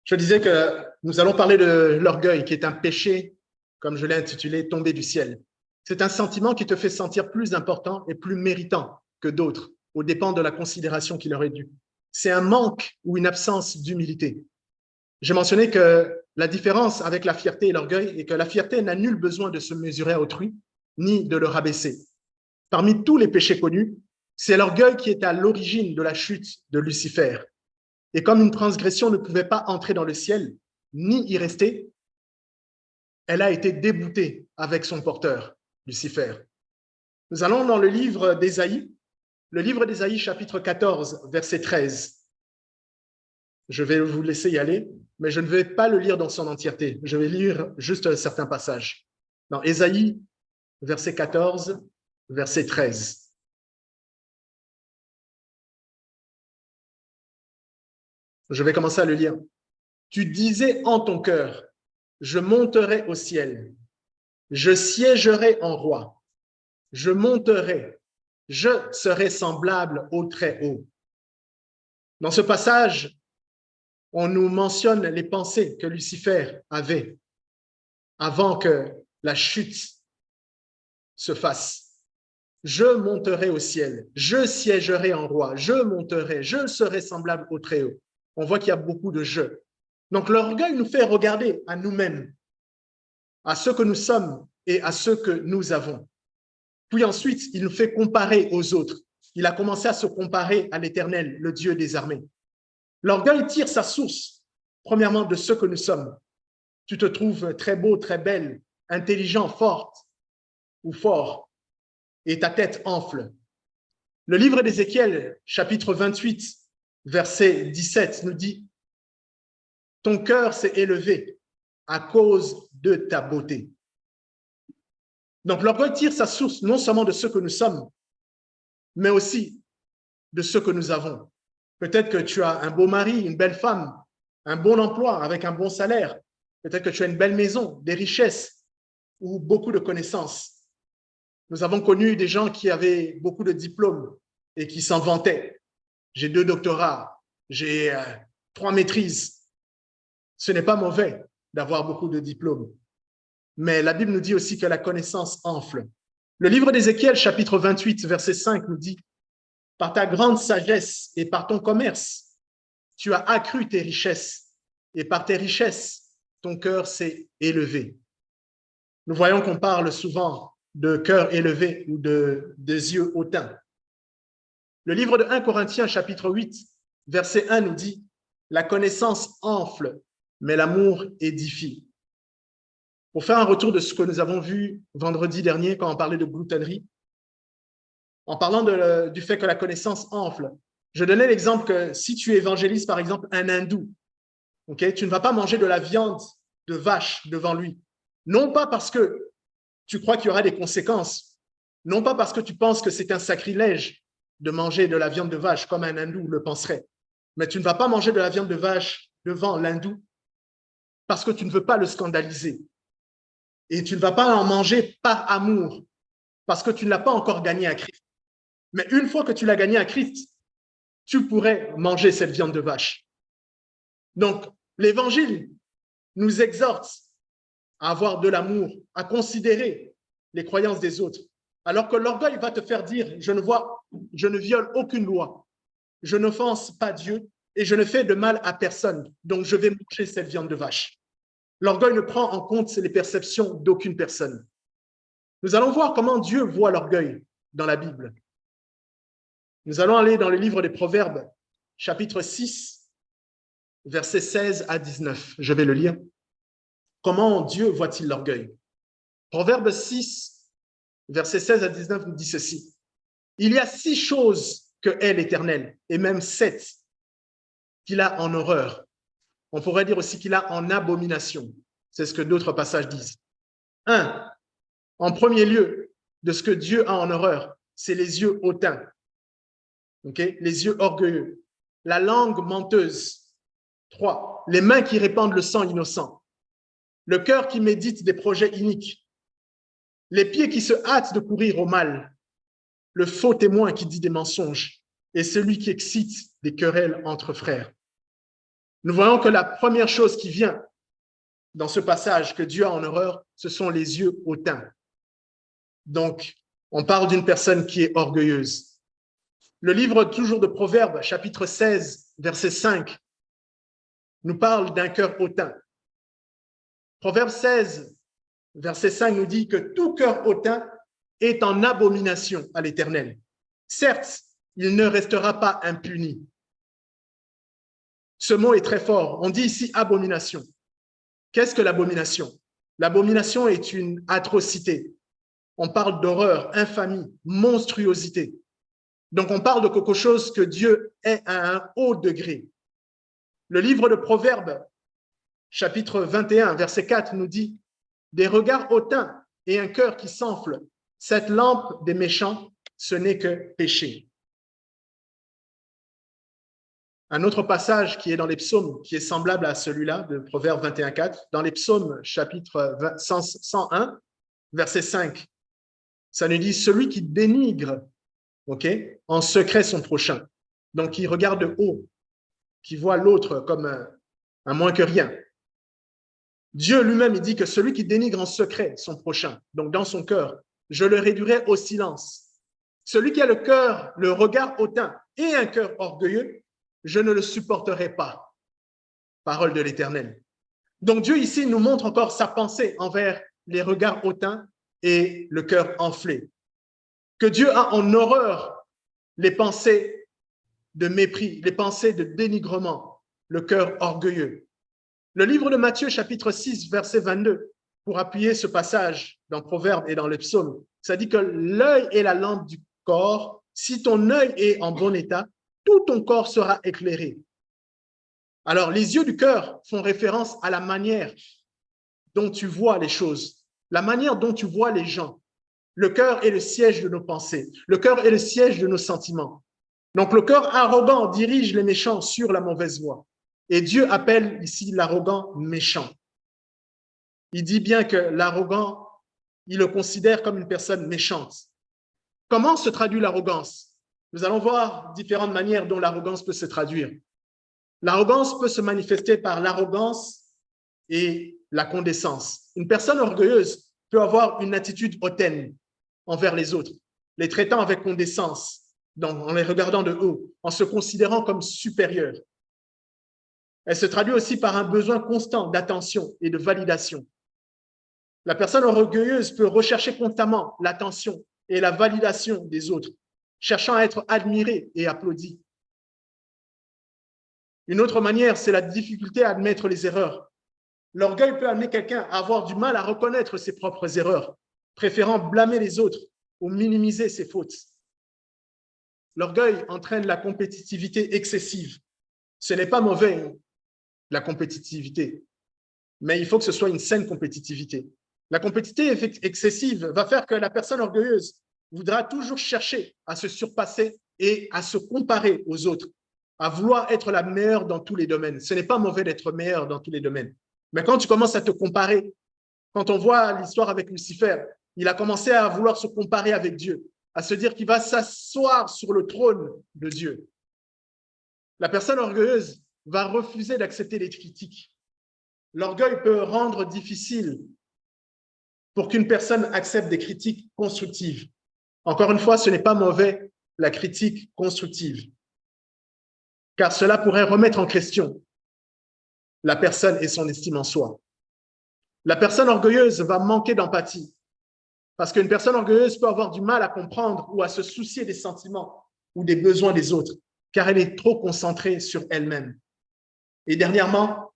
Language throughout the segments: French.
Je disais que nous allons parler de l'orgueil, qui est un péché, comme je l'ai intitulé, tombé du ciel. C'est un sentiment qui te fait sentir plus important et plus méritant que d'autres, aux dépens de la considération qui leur est due. C'est un manque ou une absence d'humilité. J'ai mentionné que la différence avec la fierté et l'orgueil est que la fierté n'a nul besoin de se mesurer à autrui, ni de le rabaisser. Parmi tous les péchés connus, c'est l'orgueil qui est à l'origine de la chute de Lucifer. Et comme une transgression ne pouvait pas entrer dans le ciel, ni y rester, elle a été déboutée avec son porteur, Lucifer. Nous allons dans le livre d'Ésaïe chapitre 14, verset 13. Je vais vous laisser y aller, mais je ne vais pas le lire dans son entièreté. Je vais lire juste certains passages. Dans Ésaïe, verset 14, verset 13. Je vais commencer à le lire. Tu disais en ton cœur, je monterai au ciel, je siégerai en roi, je monterai, je serai semblable au Très-Haut. Dans ce passage, on nous mentionne les pensées que Lucifer avait avant que la chute se fasse. Je monterai au ciel, je siégerai en roi, je monterai, je serai semblable au Très-Haut. On voit qu'il y a beaucoup de je. Donc l'orgueil nous fait regarder à nous-mêmes, à ce que nous sommes et à ce que nous avons. Puis ensuite, il nous fait comparer aux autres. Il a commencé à se comparer à l'Éternel, le Dieu des armées. L'orgueil tire sa source, premièrement, de ce que nous sommes. Tu te trouves très beau, très belle, intelligent, forte ou fort, et ta tête enfle. Le livre d'Ézéchiel, chapitre 28, verset 17, nous dit « Ton cœur s'est élevé à cause de ta beauté. » Donc, l'orgueil tire sa source non seulement de ce que nous sommes, mais aussi de ce que nous avons. Peut-être que tu as un beau mari, une belle femme, un bon emploi avec un bon salaire. Peut-être que tu as une belle maison, des richesses ou beaucoup de connaissances. Nous avons connu des gens qui avaient beaucoup de diplômes et qui s'en vantaient. J'ai 2 doctorats, j'ai 3 maîtrises. Ce n'est pas mauvais d'avoir beaucoup de diplômes. Mais la Bible nous dit aussi que la connaissance enfle. Le livre d'Ézéchiel, chapitre 28, verset 5, nous dit « Par ta grande sagesse et par ton commerce, tu as accru tes richesses, et par tes richesses, ton cœur s'est élevé. » Nous voyons qu'on parle souvent de cœur élevé ou des yeux hautains. Le livre de 1 Corinthiens, chapitre 8, verset 1 nous dit « La connaissance enfle, mais l'amour édifie. » Pour faire un retour de ce que nous avons vu vendredi dernier quand on parlait de gloutonnerie, en parlant du fait que la connaissance enfle, je donnais l'exemple que si tu évangélises par exemple un hindou, okay, tu ne vas pas manger de la viande de vache devant lui. Non pas parce que tu crois qu'il y aura des conséquences, non pas parce que tu penses que c'est un sacrilège de manger de la viande de vache comme un hindou le penserait, mais tu ne vas pas manger de la viande de vache devant l'hindou parce que tu ne veux pas le scandaliser. Et tu ne vas pas en manger par amour parce que tu ne l'as pas encore gagné à Christ. Mais une fois que tu l'as gagné à Christ, tu pourrais manger cette viande de vache. Donc, l'Évangile nous exhorte à avoir de l'amour, à considérer les croyances des autres, alors que l'orgueil va te faire dire « je ne viole aucune loi, je n'offense pas Dieu et je ne fais de mal à personne, donc je vais manger cette viande de vache. » L'orgueil ne prend en compte les perceptions d'aucune personne. Nous allons voir comment Dieu voit l'orgueil dans la Bible. Nous allons aller dans le livre des Proverbes, chapitre 6, versets 16 à 19. Je vais le lire. Comment Dieu voit-il l'orgueil? Proverbe 6, versets 16 à 19 nous dit ceci. Il y a 6 choses que hait l'Éternel, et même 7 qu'il a en horreur. On pourrait dire aussi qu'il a en abomination. C'est ce que d'autres passages disent. 1. En premier lieu, de ce que Dieu a en horreur, c'est les yeux hautains, okay? Les yeux orgueilleux, la langue menteuse. 3. Les mains qui répandent le sang innocent, le cœur qui médite des projets iniques, les pieds qui se hâtent de courir au mal, le faux témoin qui dit des mensonges et celui qui excite des querelles entre frères. Nous voyons que la première chose qui vient dans ce passage que Dieu a en horreur, ce sont les yeux hautains. Donc, on parle d'une personne qui est orgueilleuse. Le livre toujours de Proverbes, chapitre 16, verset 5, nous parle d'un cœur hautain. Proverbe 16, verset 5 nous dit que tout cœur hautain est en abomination à l'Éternel. Certes, il ne restera pas impuni. Ce mot est très fort. On dit ici abomination. Qu'est-ce que l'abomination? L'abomination est une atrocité. On parle d'horreur, infamie, monstruosité. Donc, on parle de quelque chose que Dieu est à un haut degré. Le livre de Proverbes, chapitre 21, verset 4, nous dit « Des regards hautains et un cœur qui s'enfle, cette lampe des méchants, ce n'est que péché. » Un autre passage qui est dans les psaumes, qui est semblable à celui-là, de Proverbes 21, 4, dans les psaumes, chapitre 101, verset 5, ça nous dit « Celui qui dénigre en secret son prochain », donc qui regarde de haut, qui voit l'autre comme un moins que rien. Dieu lui-même, il dit que celui qui dénigre en secret son prochain, donc dans son cœur, je le réduirai au silence. Celui qui a le cœur, le regard hautain et un cœur orgueilleux, je ne le supporterai pas. Parole de l'Éternel. Donc Dieu ici nous montre encore sa pensée envers les regards hautains et le cœur enflé. Que Dieu a en horreur les pensées de mépris, les pensées de dénigrement, le cœur orgueilleux. Le livre de Matthieu, chapitre 6, verset 22, pour appuyer ce passage dans Proverbes et dans les psaumes, ça dit que l'œil est la lampe du corps. Si ton œil est en bon état, tout ton corps sera éclairé. Alors, les yeux du cœur font référence à la manière dont tu vois les choses, la manière dont tu vois les gens. Le cœur est le siège de nos pensées. Le cœur est le siège de nos sentiments. Donc, le cœur arrogant dirige les méchants sur la mauvaise voie. Et Dieu appelle ici l'arrogant méchant. Il dit bien que l'arrogant, il le considère comme une personne méchante. Comment se traduit l'arrogance? Nous allons voir différentes manières dont l'arrogance peut se traduire. L'arrogance peut se manifester par l'arrogance et la condescence. Une personne orgueilleuse peut avoir une attitude hautaine envers les autres, les traitant avec condescence, en les regardant de haut, en se considérant comme supérieurs. Elle se traduit aussi par un besoin constant d'attention et de validation. La personne orgueilleuse peut rechercher constamment l'attention et la validation des autres, cherchant à être admirée et applaudie. Une autre manière, c'est la difficulté à admettre les erreurs. L'orgueil peut amener quelqu'un à avoir du mal à reconnaître ses propres erreurs, préférant blâmer les autres ou minimiser ses fautes. L'orgueil entraîne la compétitivité excessive. Ce n'est pas mauvais, la compétitivité, mais il faut que ce soit une saine compétitivité. La compétitivité excessive va faire que la personne orgueilleuse voudra toujours chercher à se surpasser et à se comparer aux autres, à vouloir être la meilleure dans tous les domaines. Ce n'est pas mauvais d'être meilleur dans tous les domaines. Mais quand tu commences à te comparer, quand on voit l'histoire avec Lucifer, il a commencé à vouloir se comparer avec Dieu, à se dire qu'il va s'asseoir sur le trône de Dieu. La personne orgueilleuse va refuser d'accepter les critiques. L'orgueil peut rendre difficile pour qu'une personne accepte des critiques constructives. Encore une fois, ce n'est pas mauvais, la critique constructive, car cela pourrait remettre en question la personne et son estime en soi. La personne orgueilleuse va manquer d'empathie, parce qu'une personne orgueilleuse peut avoir du mal à comprendre ou à se soucier des sentiments ou des besoins des autres, car elle est trop concentrée sur elle-même. Et dernièrement,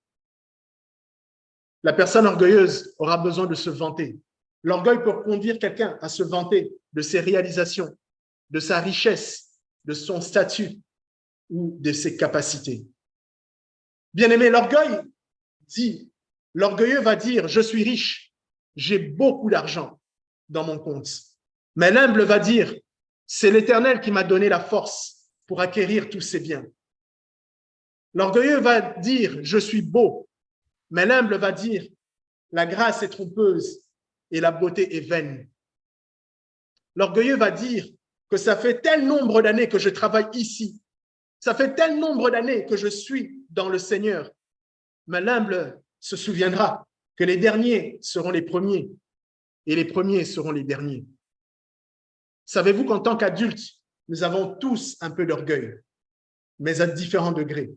la personne orgueilleuse aura besoin de se vanter. L'orgueil peut conduire quelqu'un à se vanter de ses réalisations, de sa richesse, de son statut ou de ses capacités. Bien-aimé, l'orgueilleux va dire « je suis riche, j'ai beaucoup d'argent dans mon compte ». Mais l'humble va dire « c'est l'Éternel qui m'a donné la force pour acquérir tous ces biens ». L'orgueilleux va dire « je suis beau », mais l'humble va dire « la grâce est trompeuse et la beauté est vaine ». L'orgueilleux va dire que ça fait tel nombre d'années que je travaille ici, ça fait tel nombre d'années que je suis dans le Seigneur mais l'humble se souviendra que les derniers seront les premiers et les premiers seront les derniers. Savez-vous qu'en tant qu'adultes, nous avons tous un peu d'orgueil, mais à différents degrés.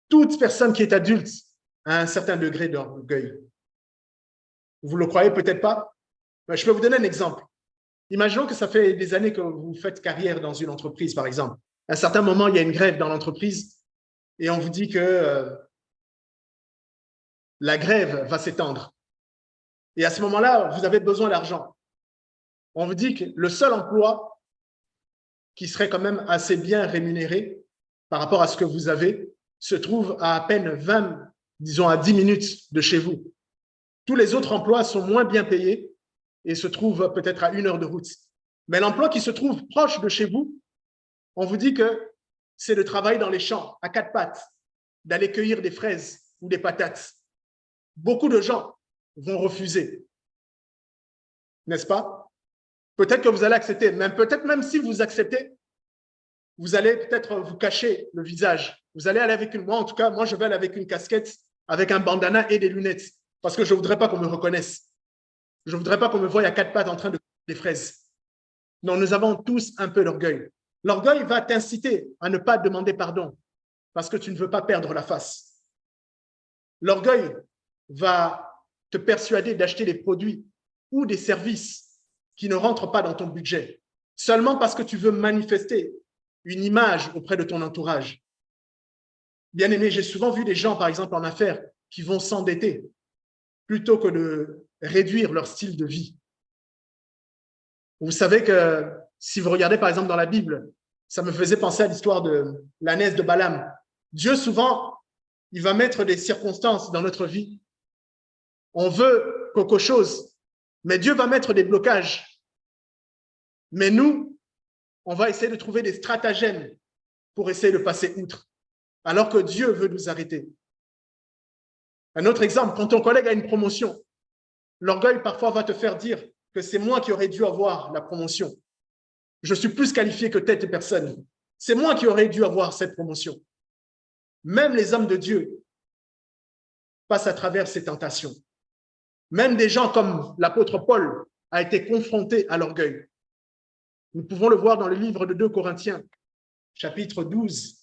Toute personne qui est adulte a un certain degré d'orgueil. Vous ne le croyez peut-être pas, mais je peux vous donner un exemple. Imaginons que ça fait des années que vous faites carrière dans une entreprise, par exemple. À un certain moment, il y a une grève dans l'entreprise et on vous dit que la grève va s'étendre. Et à ce moment-là, vous avez besoin d'argent. On vous dit que le seul emploi qui serait quand même assez bien rémunéré par rapport à ce que vous avez se trouve à peine 20, disons à 10 minutes de chez vous. Tous les autres emplois sont moins bien payés et se trouvent peut-être à 1 heure de route. Mais l'emploi qui se trouve proche de chez vous, on vous dit que c'est de travailler dans les champs à 4 pattes, d'aller cueillir des fraises ou des patates. Beaucoup de gens vont refuser, n'est-ce pas? Peut-être que vous allez accepter, mais peut-être même si vous acceptez, vous allez peut-être vous cacher le visage. Vous allez aller avec moi en tout cas, moi je vais aller avec une casquette, avec un bandana et des lunettes, parce que je ne voudrais pas qu'on me reconnaisse. Je ne voudrais pas qu'on me voie à 4 pattes en train de couper des fraises. Non, nous avons tous un peu d'orgueil. L'orgueil va t'inciter à ne pas demander pardon parce que tu ne veux pas perdre la face. L'orgueil va te persuader d'acheter des produits ou des services qui ne rentrent pas dans ton budget, seulement parce que tu veux manifester une image auprès de ton entourage. Bien aimé, j'ai souvent vu des gens, par exemple en affaires, qui vont s'endetter plutôt que de réduire leur style de vie. Vous savez que si vous regardez par exemple dans la Bible, ça me faisait penser à l'histoire de l'ânesse de Balaam. Dieu, souvent, il va mettre des circonstances dans notre vie. On veut quelque chose, mais Dieu va mettre des blocages. Mais nous, on va essayer de trouver des stratagèmes pour essayer de passer outre, alors que Dieu veut nous arrêter. Un autre exemple, quand ton collègue a une promotion, l'orgueil parfois va te faire dire que c'est moi qui aurais dû avoir la promotion. Je suis plus qualifié que telle personne. C'est moi qui aurais dû avoir cette promotion. Même les hommes de Dieu passent à travers ces tentations. Même des gens comme l'apôtre Paul a été confronté à l'orgueil. Nous pouvons le voir dans le livre de 2 Corinthiens, chapitre 12,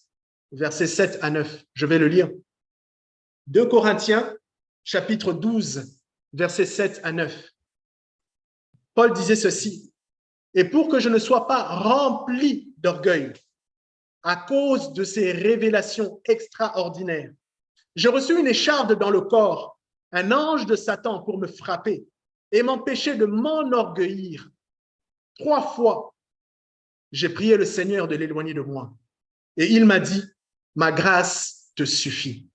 versets 7 à 9. Je vais le lire. 2 Corinthiens, chapitre 12, versets 7 à 9. Paul disait ceci: « Et pour que je ne sois pas rempli d'orgueil à cause de ces révélations extraordinaires, j'ai reçu une écharde dans le corps, un ange de Satan pour me frapper et m'empêcher de m'enorgueillir. 3 fois, j'ai prié le Seigneur de l'éloigner de moi. Et il m'a dit, ma grâce te suffit,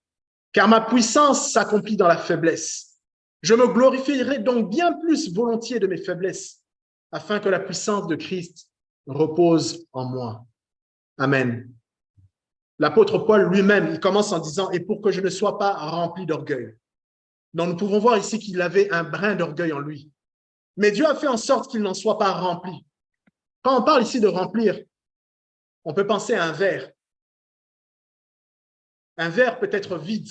car ma puissance s'accomplit dans la faiblesse. Je me glorifierai donc bien plus volontiers de mes faiblesses, afin que la puissance de Christ repose en moi. » Amen. L'apôtre Paul lui-même, il commence en disant « Et pour que je ne sois pas rempli d'orgueil ». Donc nous pouvons voir ici qu'il avait un brin d'orgueil en lui. Mais Dieu a fait en sorte qu'il n'en soit pas rempli. Quand on parle ici de remplir, on peut penser à un verre. Un verre peut être vide,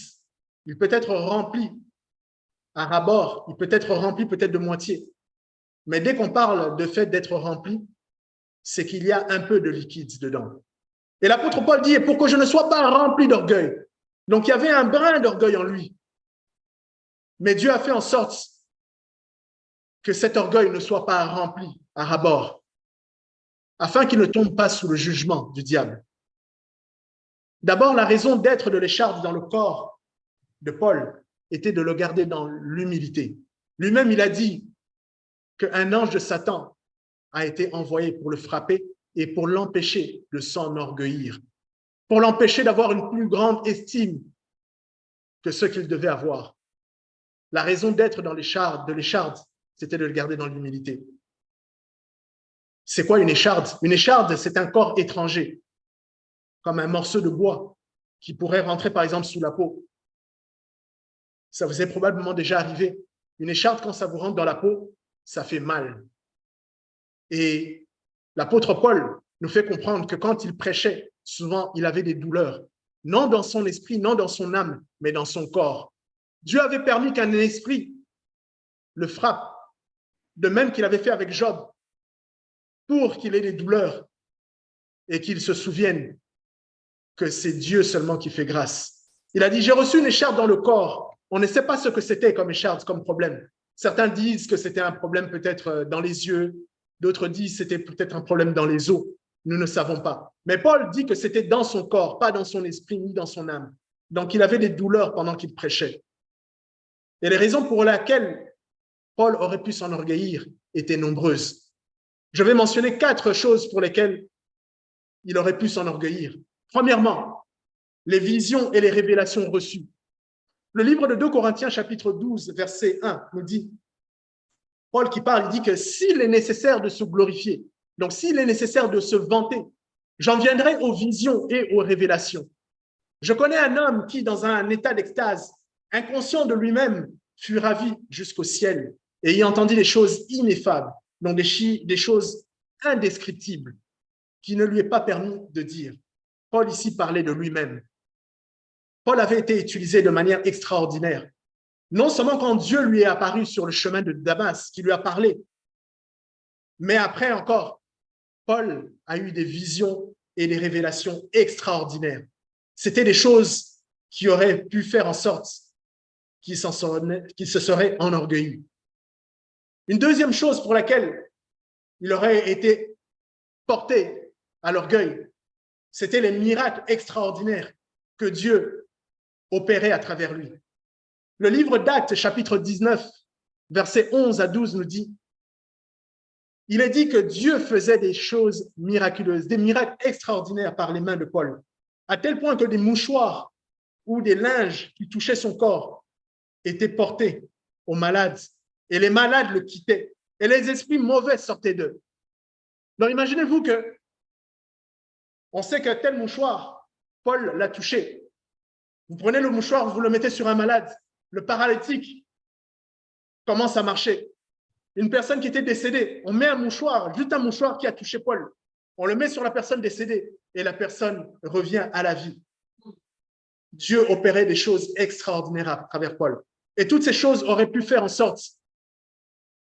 il peut être rempli à ras-bord, il peut être rempli peut-être de moitié. Mais dès qu'on parle de fait d'être rempli, c'est qu'il y a un peu de liquide dedans. Et l'apôtre Paul dit, pour que je ne sois pas rempli d'orgueil. Donc il y avait un brin d'orgueil en lui. Mais Dieu a fait en sorte que cet orgueil ne soit pas rempli à ras-bord, afin qu'il ne tombe pas sous le jugement du diable. D'abord, la raison d'être de l'écharpe dans le corps de Paul était de le garder dans l'humilité. Lui-même, il a dit qu'un ange de Satan a été envoyé pour le frapper et pour l'empêcher de s'enorgueillir, pour l'empêcher d'avoir une plus grande estime que ce qu'il devait avoir. La raison d'être dans l'écharpe, c'était de le garder dans l'humilité. C'est quoi une écharde? Une écharde, c'est un corps étranger, comme un morceau de bois qui pourrait rentrer par exemple sous la peau. Ça vous est probablement déjà arrivé. Une écharde, quand ça vous rentre dans la peau, ça fait mal. Et l'apôtre Paul nous fait comprendre que quand il prêchait, souvent il avait des douleurs non dans son esprit, non dans son âme, mais dans son corps. Dieu avait permis qu'un esprit le frappe, de même qu'il avait fait avec Job, pour qu'il ait des douleurs et qu'il se souvienne que c'est Dieu seulement qui fait grâce. Il a dit, j'ai reçu une écharpe dans le corps. On ne sait pas ce que c'était comme écharpe, comme problème. Certains disent que c'était un problème peut-être dans les yeux, d'autres disent que c'était peut-être un problème dans les os. Nous ne savons pas. Mais Paul dit que c'était dans son corps, pas dans son esprit ni dans son âme. Donc, il avait des douleurs pendant qu'il prêchait. Et les raisons pour lesquelles Paul aurait pu s'enorgueillir étaient nombreuses. Je vais mentionner 4 choses pour lesquelles il aurait pu s'enorgueillir. Premièrement, les visions et les révélations reçues. Le livre de 2 Corinthiens, chapitre 12, verset 1, nous dit, Paul qui parle, il dit que s'il est nécessaire de se glorifier, donc s'il est nécessaire de se vanter, j'en viendrai aux visions et aux révélations. Je connais un homme qui, dans un état d'extase, inconscient de lui-même, fut ravi jusqu'au ciel et y entendit des choses ineffables, donc des choses indescriptibles qui ne lui est pas permis de dire. Paul ici parlait de lui-même. Paul avait été utilisé de manière extraordinaire. Non seulement quand Dieu lui est apparu sur le chemin de Damas, qui lui a parlé, mais après encore, Paul a eu des visions et des révélations extraordinaires. C'était des choses qui auraient pu faire en sorte qu'il se serait enorgueilli. Une deuxième chose pour laquelle il aurait été porté à l'orgueil, c'était les miracles extraordinaires que Dieu opérait à travers lui. Le livre d'Actes, chapitre 19, versets 11 à 12 nous dit, il est dit que Dieu faisait des choses miraculeuses, des miracles extraordinaires par les mains de Paul, à tel point que des mouchoirs ou des linges qui touchaient son corps étaient portés aux malades et les malades le quittaient et les esprits mauvais sortaient d'eux. Donc imaginez-vous que on sait que tel mouchoir, Paul l'a touché. Vous prenez le mouchoir, vous le mettez sur un malade, le paralytique commence à marcher. Une personne qui était décédée, on met un mouchoir, juste un mouchoir qui a touché Paul. On le met sur la personne décédée et la personne revient à la vie. Dieu opérait des choses extraordinaires à travers Paul. Et toutes ces choses auraient pu faire en sorte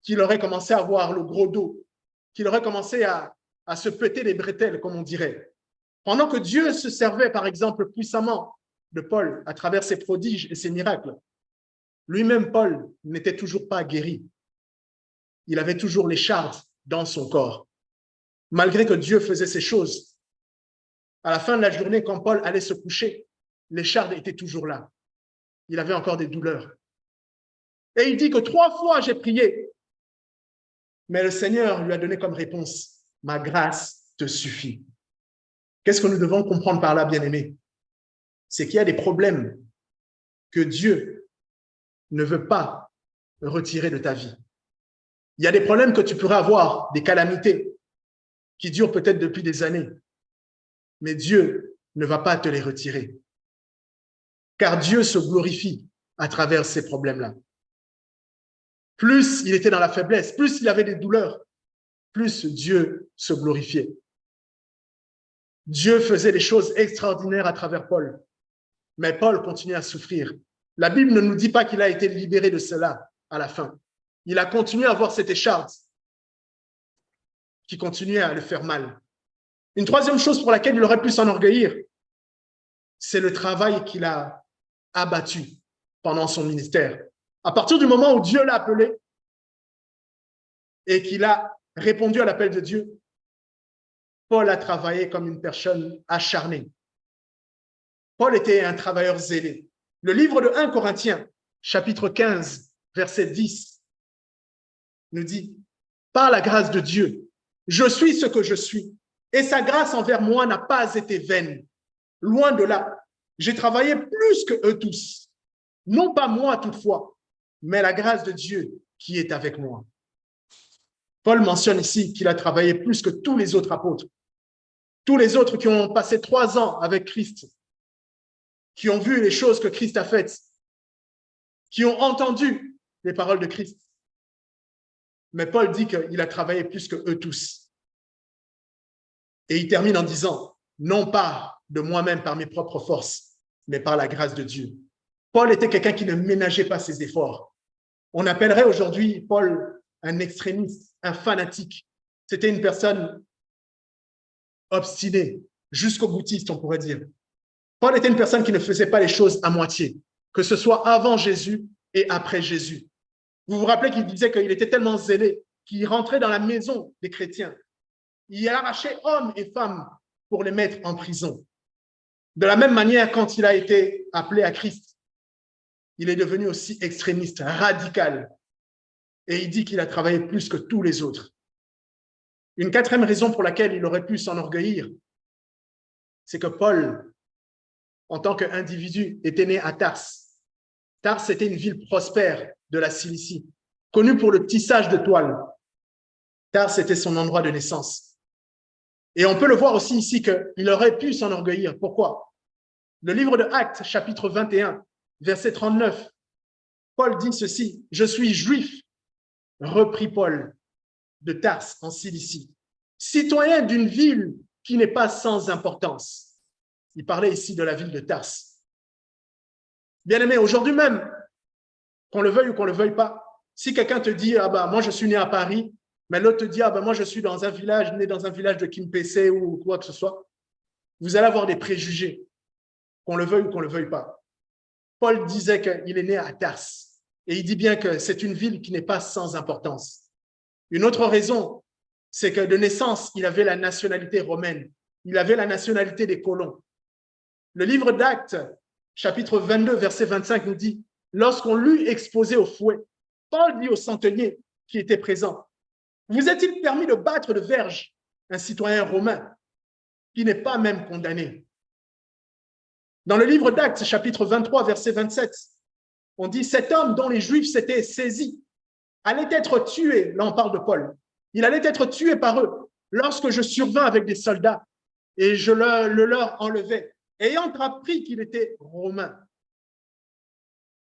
qu'il aurait commencé à avoir le gros dos, qu'il aurait commencé à se péter les bretelles, comme on dirait. Pendant que Dieu se servait, par exemple, puissamment de Paul à travers ses prodiges et ses miracles, lui-même, Paul, n'était toujours pas guéri. Il avait toujours les chardes dans son corps. Malgré que Dieu faisait ces choses, à la fin de la journée, quand Paul allait se coucher, les chardes étaient toujours là. Il avait encore des douleurs. Et il dit que 3 fois j'ai prié, mais le Seigneur lui a donné comme réponse, ma grâce te suffit. Qu'est-ce que nous devons comprendre par là, bien-aimés? C'est qu'il y a des problèmes que Dieu ne veut pas retirer de ta vie. Il y a des problèmes que tu pourrais avoir, des calamités qui durent peut-être depuis des années, mais Dieu ne va pas te les retirer. Car Dieu se glorifie à travers ces problèmes-là. Plus il était dans la faiblesse, plus il avait des douleurs, plus Dieu se glorifiait. Dieu faisait des choses extraordinaires à travers Paul, mais Paul continuait à souffrir. La Bible ne nous dit pas qu'il a été libéré de cela à la fin. Il a continué à avoir cette écharpe qui continuait à le faire mal. Une troisième chose pour laquelle il aurait pu s'enorgueillir, c'est le travail qu'il a abattu pendant son ministère. À partir du moment où Dieu l'a appelé et qu'il a répondu à l'appel de Dieu, Paul a travaillé comme une personne acharnée. Paul était un travailleur zélé. Le livre de 1 Corinthiens, chapitre 15, verset 10, nous dit, par la grâce de Dieu, je suis ce que je suis, et sa grâce envers moi n'a pas été vaine. Loin de là, j'ai travaillé plus que eux tous. Non pas moi toutefois, mais la grâce de Dieu qui est avec moi. Paul mentionne ici qu'il a travaillé plus que tous les autres apôtres. Tous les autres qui ont passé 3 ans avec Christ, qui ont vu les choses que Christ a faites, qui ont entendu les paroles de Christ. Mais Paul dit qu'il a travaillé plus que eux tous. Et il termine en disant, non pas de moi-même par mes propres forces, mais par la grâce de Dieu. Paul était quelqu'un qui ne ménageait pas ses efforts. On appellerait aujourd'hui Paul un extrémiste, un fanatique. C'était une personne obstinée, jusqu'au boutiste, on pourrait dire. Paul était une personne qui ne faisait pas les choses à moitié, que ce soit avant Jésus et après Jésus. Vous vous rappelez qu'il disait qu'il était tellement zélé qu'il rentrait dans la maison des chrétiens. Il arrachait hommes et femmes pour les mettre en prison. De la même manière, quand il a été appelé à Christ, il est devenu aussi extrémiste, radical. Et il dit qu'il a travaillé plus que tous les autres. Une quatrième raison pour laquelle il aurait pu s'enorgueillir, c'est que Paul, en tant qu'individu, était né à Tars. Tars, c'était une ville prospère de la Cilicie, connue pour le tissage de toile. Tars, c'était son endroit de naissance. Et on peut le voir aussi ici qu'il aurait pu s'enorgueillir. Pourquoi? Le livre de Actes, chapitre 21, verset 39, Paul dit ceci, « Je suis juif, reprit Paul, de Tars, en Cilicie, citoyen d'une ville qui n'est pas sans importance. » Il parlait ici de la ville de Tars. Bien-aimé, aujourd'hui même, qu'on le veuille ou qu'on ne le veuille pas, si quelqu'un te dit « Ah bah, moi je suis né à Paris », mais l'autre te dit « Ah bah, moi je suis dans un village, né dans un village de Kimpese ou quoi que ce soit », vous allez avoir des préjugés, qu'on le veuille ou qu'on ne le veuille pas. Paul disait qu'il est né à Tars et il dit bien que c'est une ville qui n'est pas sans importance. Une autre raison, c'est que de naissance, il avait la nationalité romaine, il avait la nationalité des colons. Le livre d'Actes, chapitre 22, verset 25, nous dit « Lorsqu'on l'eut exposé au fouet, Paul dit au centenier qui était présent, « Vous est-il permis de battre de verge un citoyen romain qui n'est pas même condamné ?» Dans le livre d'Actes, chapitre 23, verset 27, on dit « Cet homme dont les Juifs s'étaient saisis allait être tué », là on parle de Paul, « il allait être tué par eux lorsque je survins avec des soldats et je le leur enlevai, ayant appris qu'il était romain. »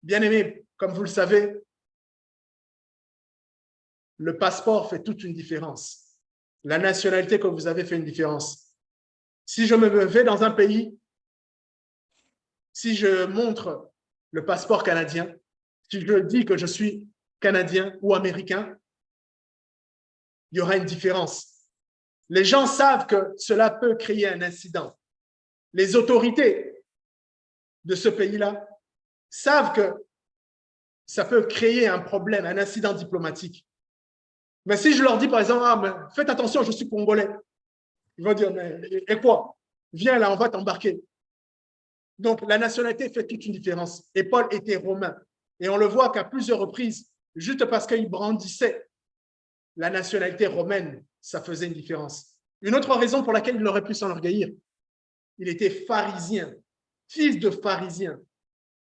Bien-aimés, comme vous le savez, le passeport fait toute une différence. La nationalité que vous avez fait une différence. Si je me vais dans un pays, si je montre le passeport canadien, si je dis que je suis canadien ou américain, il y aura une différence. Les gens savent que cela peut créer un incident. Les autorités de ce pays-là savent que ça peut créer un problème, un incident diplomatique. Mais si je leur dis, par exemple, « Ah, mais faites attention, je suis congolais », ils vont dire, « Mais et quoi? Viens là, on va t'embarquer. » Donc, la nationalité fait toute une différence. Et Paul était romain. Et on le voit qu'à plusieurs reprises, juste parce qu'il brandissait la nationalité romaine, ça faisait une différence. Une autre raison pour laquelle il aurait pu s'enorgueillir, il était pharisien, fils de pharisien.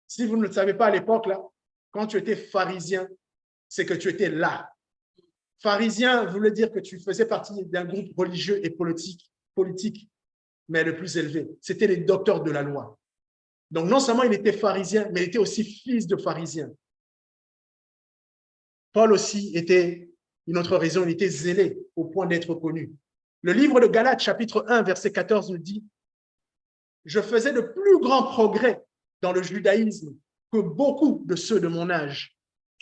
Si vous ne le savez pas à l'époque, là, quand tu étais pharisien, c'est que tu étais là. Pharisien voulait dire que tu faisais partie d'un groupe religieux et politique, mais le plus élevé. C'était les docteurs de la loi. Donc, non seulement il était pharisien, mais il était aussi fils de pharisien. Paul aussi était, une autre raison, il était zélé au point d'être connu. Le livre de Galates, chapitre 1, verset 14, nous dit « Je faisais de plus grands progrès dans le judaïsme que beaucoup de ceux de mon âge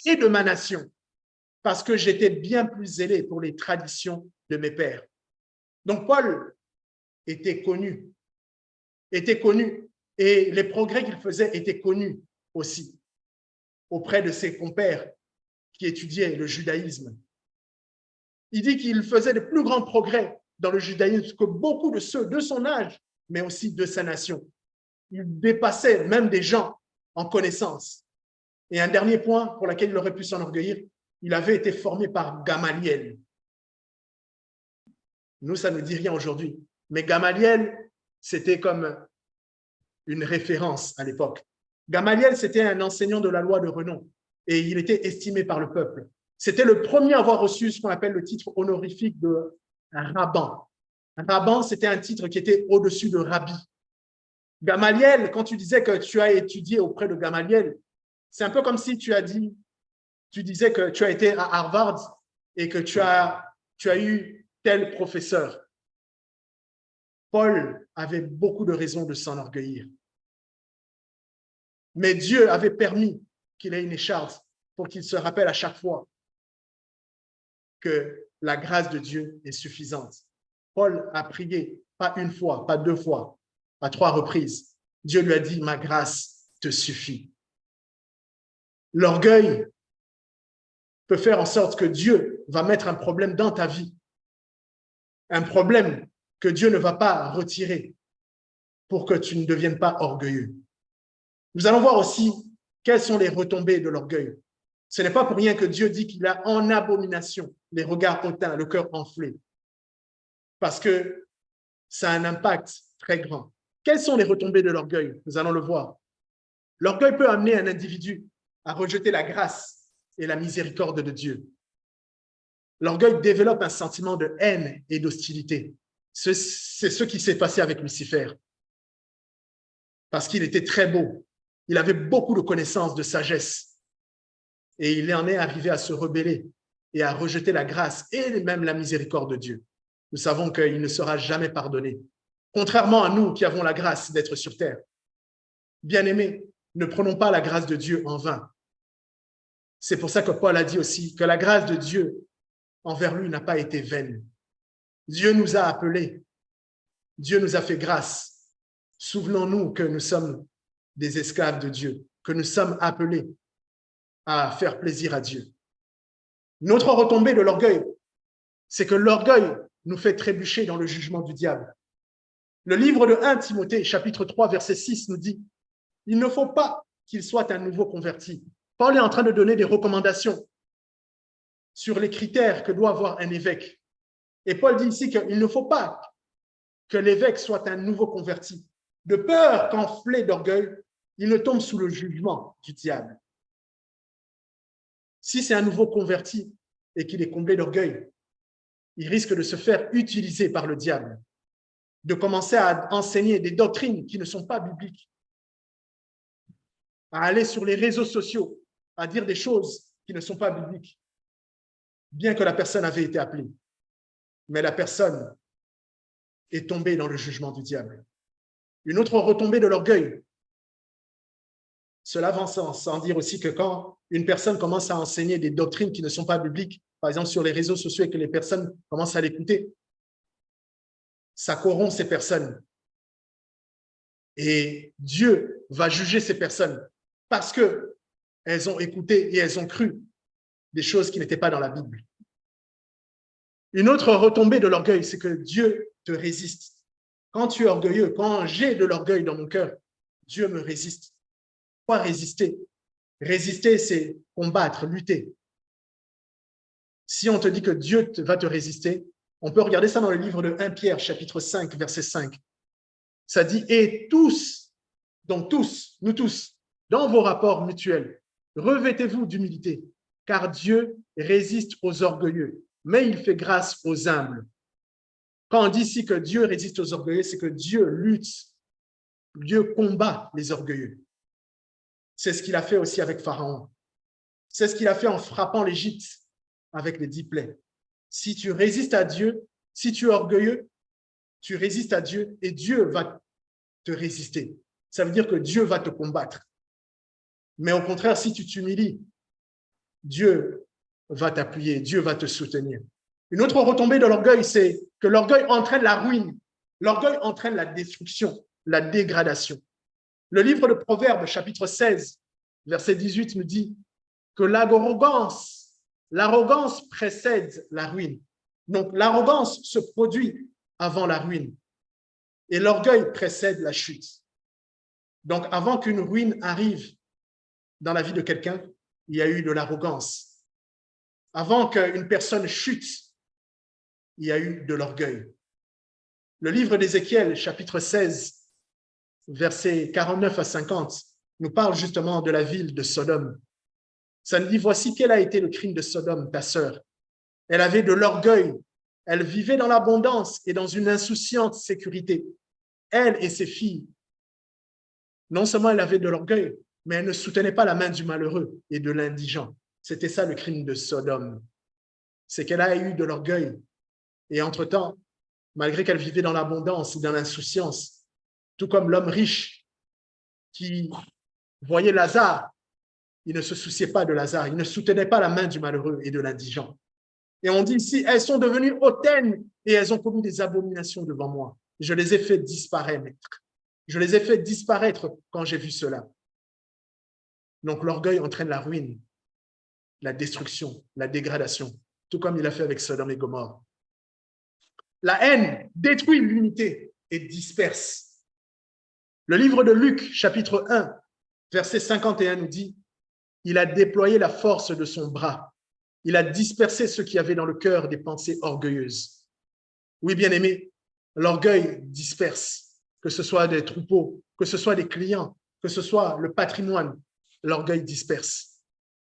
et de ma nation, parce que j'étais bien plus zélé pour les traditions de mes pères. » Donc, Paul était connu, et les progrès qu'il faisait étaient connus aussi auprès de ses compères qui étudiaient le judaïsme. Il dit qu'il faisait de plus grands progrès dans le judaïsme que beaucoup de ceux de son âge, mais aussi de sa nation. Il dépassait même des gens en connaissance. Et un dernier point pour lequel il aurait pu s'enorgueillir, il avait été formé par Gamaliel. Nous, ça ne nous dit rien aujourd'hui. Mais Gamaliel, c'était comme une référence à l'époque. Gamaliel, c'était un enseignant de la loi de renom et il était estimé par le peuple. C'était le premier à avoir reçu ce qu'on appelle le titre honorifique de rabbin. Un rabbin, c'était un titre qui était au-dessus de rabbi. Gamaliel, quand tu disais que tu as étudié auprès de Gamaliel, c'est un peu comme si tu disais que tu as été à Harvard et que tu as eu tel professeur. Paul avait beaucoup de raisons de s'enorgueillir. Mais Dieu avait permis qu'il ait une écharpe pour qu'il se rappelle à chaque fois que la grâce de Dieu est suffisante. Paul a prié, pas une fois, pas deux fois, à 3 reprises. Dieu lui a dit, ma grâce te suffit. L'orgueil peut faire en sorte que Dieu va mettre un problème dans ta vie, un problème que Dieu ne va pas retirer pour que tu ne deviennes pas orgueilleux. Nous allons voir aussi quelles sont les retombées de l'orgueil. Ce n'est pas pour rien que Dieu dit qu'il a en abomination les regards hautains, le cœur enflé, parce que ça a un impact très grand. Quelles sont les retombées de l'orgueil? Nous allons le voir. L'orgueil peut amener un individu à rejeter la grâce et la miséricorde de Dieu. L'orgueil développe un sentiment de haine et d'hostilité. C'est ce qui s'est passé avec Lucifer. Parce qu'il était très beau. Il avait beaucoup de connaissances, de sagesse. Et il en est arrivé à se rebeller et à rejeter la grâce et même la miséricorde de Dieu. Nous savons qu'il ne sera jamais pardonné. Contrairement à nous qui avons la grâce d'être sur terre. Bien-aimés, ne prenons pas la grâce de Dieu en vain. C'est pour ça que Paul a dit aussi que la grâce de Dieu envers lui n'a pas été vaine. Dieu nous a appelés. Dieu nous a fait grâce. Souvenons-nous que nous sommes des esclaves de Dieu, que nous sommes appelés à faire plaisir à Dieu. Une autre retombée de l'orgueil, c'est que l'orgueil nous fait trébucher dans le jugement du diable. Le livre de 1 Timothée, chapitre 3, verset 6 nous dit « Il ne faut pas qu'il soit un nouveau converti. » Paul est en train de donner des recommandations sur les critères que doit avoir un évêque. Et Paul dit ici qu'il ne faut pas que l'évêque soit un nouveau converti, de peur qu'enflé d'orgueil, il ne tombe sous le jugement du diable. Si c'est un nouveau converti et qu'il est comblé d'orgueil, il risque de se faire utiliser par le diable, de commencer à enseigner des doctrines qui ne sont pas bibliques, à aller sur les réseaux sociaux, à dire des choses qui ne sont pas bibliques, bien que la personne avait été appelée. Mais la personne est tombée dans le jugement du diable. Une autre retombée de l'orgueil, cela va sans dire aussi que quand une personne commence à enseigner des doctrines qui ne sont pas bibliques, par exemple sur les réseaux sociaux et que les personnes commencent à l'écouter, ça corrompt ces personnes. Et Dieu va juger ces personnes parce qu'elles ont écouté et elles ont cru des choses qui n'étaient pas dans la Bible. Une autre retombée de l'orgueil, c'est que Dieu te résiste. Quand tu es orgueilleux, quand j'ai de l'orgueil dans mon cœur, Dieu me résiste. Quoi résister? Résister, c'est combattre, lutter. Si on te dit que Dieu va te résister, on peut regarder ça dans le livre de 1 Pierre, chapitre 5, verset 5. Ça dit, et tous, donc tous, nous tous, dans vos rapports mutuels, revêtez-vous d'humilité, car Dieu résiste aux orgueilleux, mais il fait grâce aux humbles. Quand on dit ici que Dieu résiste aux orgueilleux, c'est que Dieu lutte, Dieu combat les orgueilleux. C'est ce qu'il a fait aussi avec Pharaon. C'est ce qu'il a fait en frappant l'Égypte avec les 10 plaies. Si tu résistes à Dieu, si tu es orgueilleux, tu résistes à Dieu et Dieu va te résister. Ça veut dire que Dieu va te combattre. Mais au contraire, si tu t'humilies, Dieu va t'appuyer, Dieu va te soutenir. Une autre retombée de l'orgueil, c'est que l'orgueil entraîne la ruine. L'orgueil entraîne la destruction, la dégradation. Le livre de Proverbes, chapitre 16, verset 18, nous dit que l'arrogance précède la ruine. Donc, l'arrogance se produit avant la ruine et l'orgueil précède la chute. Donc, avant qu'une ruine arrive dans la vie de quelqu'un, il y a eu de l'arrogance. Avant qu'une personne chute, il y a eu de l'orgueil. Le livre d'Ézéchiel, chapitre 16, versets 49 à 50, nous parle justement de la ville de Sodome. Ça nous dit, voici quel a été le crime de Sodome, ta sœur. Elle avait de l'orgueil, elle vivait dans l'abondance et dans une insouciante sécurité. Elle et ses filles, non seulement elle avait de l'orgueil, mais elle ne soutenait pas la main du malheureux et de l'indigent. C'était ça le crime de Sodome. C'est qu'elle a eu de l'orgueil. Et entre-temps, malgré qu'elle vivait dans l'abondance et dans l'insouciance, tout comme l'homme riche qui voyait Lazare, il ne se souciait pas de Lazare, il ne soutenait pas la main du malheureux et de l'indigent. Et on dit ici, elles sont devenues hautaines et elles ont commis des abominations devant moi. Je les ai fait disparaître. Je les ai fait disparaître quand j'ai vu cela. Donc l'orgueil entraîne la ruine, la destruction, la dégradation, tout comme il a fait avec Sodome et Gomorrhe. La haine détruit l'unité et disperse. Le livre de Luc, chapitre 1, verset 51 nous dit, il a déployé la force de son bras. Il a dispersé ceux qui avaient dans le cœur des pensées orgueilleuses. Oui, bien-aimés, l'orgueil disperse, que ce soit des troupeaux, que ce soit des clients, que ce soit le patrimoine, l'orgueil disperse.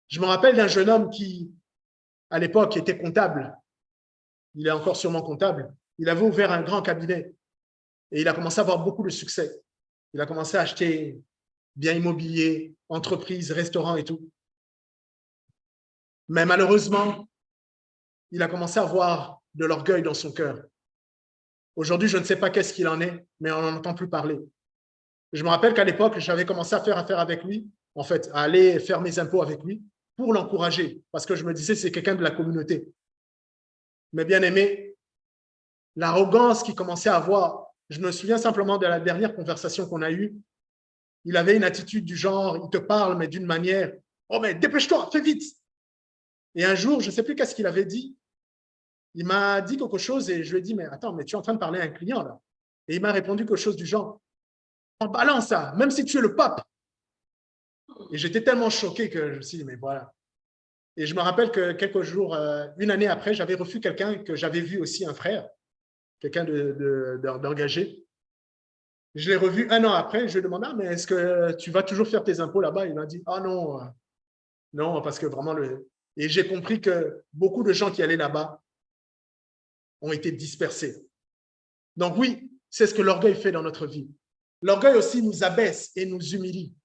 Je me rappelle d'un jeune homme qui, à l'époque, était comptable. Il est encore sûrement comptable. Il avait ouvert un grand cabinet et il a commencé à avoir beaucoup de succès. Il a commencé à acheter biens immobiliers, entreprises, restaurants et tout. Mais malheureusement, il a commencé à avoir de l'orgueil dans son cœur. Aujourd'hui, je ne sais pas qu'est-ce qu'il en est, mais on n'en entend plus parler. Je me rappelle qu'à l'époque, j'avais commencé à faire affaire avec lui, en fait, à aller faire mes impôts avec lui pour l'encourager, parce que je me disais, c'est quelqu'un de la communauté. Mais bien aimé, l'arrogance qu'il commençait à avoir, je me souviens simplement de la dernière conversation qu'on a eue. Il avait une attitude du genre, il te parle, mais d'une manière, oh mais dépêche-toi, fais vite. Et un jour, je ne sais plus qu'est-ce qu'il avait dit, il m'a dit quelque chose et je lui ai dit, mais attends, mais tu es en train de parler à un client là. Et il m'a répondu quelque chose du genre, en balance ça, même si tu es le pape. Et j'étais tellement choqué que je me suis dit, mais voilà. Et je me rappelle que quelques jours, une année après, j'avais reçu quelqu'un que j'avais vu aussi, un frère, quelqu'un d'engagé. Je l'ai revu un an après, je lui ai demandé, ah, mais est-ce que tu vas toujours faire tes impôts là-bas? Il m'a dit, ah non, non, parce que vraiment, et j'ai compris que beaucoup de gens qui allaient là-bas ont été dispersés. Donc oui, c'est ce que l'orgueil fait dans notre vie. L'orgueil aussi nous abaisse et nous humilie.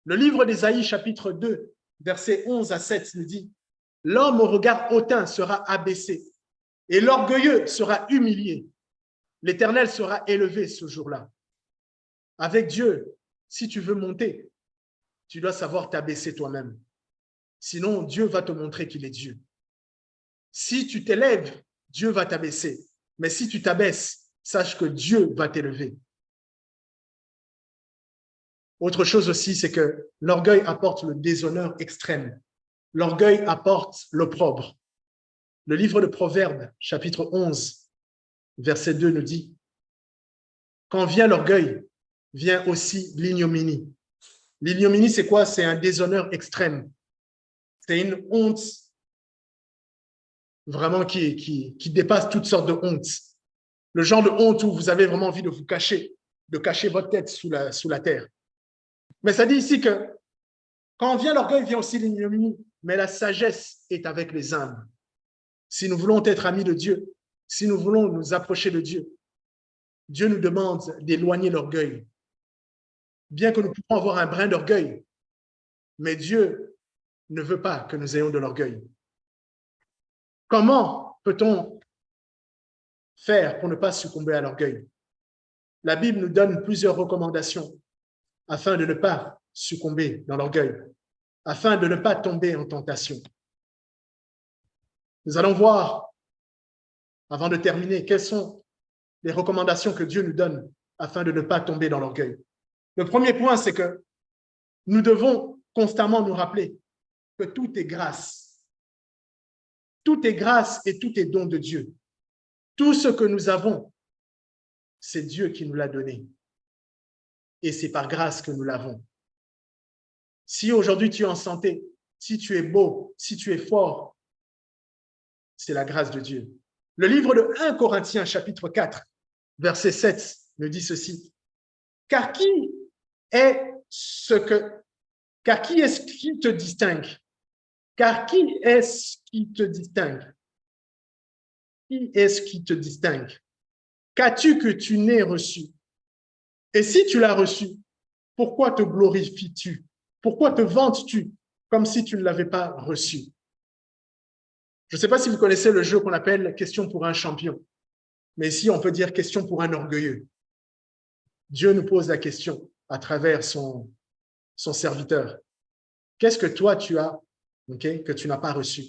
Le livre d'Ésaïe, chapitre 2, versets 11 à 7, nous dit, « L'homme au regard hautain sera abaissé, et l'orgueilleux sera humilié. L'Éternel sera élevé ce jour-là. » Avec Dieu, si tu veux monter, tu dois savoir t'abaisser toi-même. Sinon, Dieu va te montrer qu'il est Dieu. Si tu t'élèves, Dieu va t'abaisser. Mais si tu t'abaisses, sache que Dieu va t'élever. Autre chose aussi, c'est que l'orgueil apporte le déshonneur extrême. L'orgueil apporte l'opprobre. Le livre de Proverbes, chapitre 11, verset 2 nous dit, « Quand vient l'orgueil, vient aussi l'ignominie. » L'ignominie, c'est quoi? C'est un déshonneur extrême. C'est une honte vraiment qui dépasse toutes sortes de hontes. Le genre de honte où vous avez vraiment envie de vous cacher, de cacher votre tête sous la terre. Mais ça dit ici que quand vient l'orgueil, vient aussi l'ignominie, mais la sagesse est avec les humbles. Si nous voulons être amis de Dieu, si nous voulons nous approcher de Dieu, Dieu nous demande d'éloigner l'orgueil. Bien que nous puissions avoir un brin d'orgueil, mais Dieu ne veut pas que nous ayons de l'orgueil. Comment peut-on faire pour ne pas succomber à l'orgueil? La Bible nous donne plusieurs recommandations afin de ne pas succomber dans l'orgueil, afin de ne pas tomber en tentation. Nous allons voir, avant de terminer, quelles sont les recommandations que Dieu nous donne afin de ne pas tomber dans l'orgueil. Le premier point, c'est que nous devons constamment nous rappeler que tout est grâce. Tout est grâce et tout est don de Dieu. Tout ce que nous avons, c'est Dieu qui nous l'a donné. Et c'est par grâce que nous l'avons. Si aujourd'hui tu es en santé, si tu es beau, si tu es fort, c'est la grâce de Dieu. Le livre de 1 Corinthiens, chapitre 4, verset 7, nous dit ceci. Car qui est-ce qui te distingue? Car qui est-ce qui te distingue? Qui est-ce qui te distingue? Qu'as-tu que tu n'aies reçu? Et si tu l'as reçu, pourquoi te glorifies-tu? Pourquoi te vantes-tu comme si tu ne l'avais pas reçu? Je ne sais pas si vous connaissez le jeu qu'on appelle « Question pour un champion ». Mais ici, on peut dire question pour un orgueilleux. Dieu nous pose la question à travers son serviteur. Qu'est-ce que toi, tu as que tu n'as pas reçu?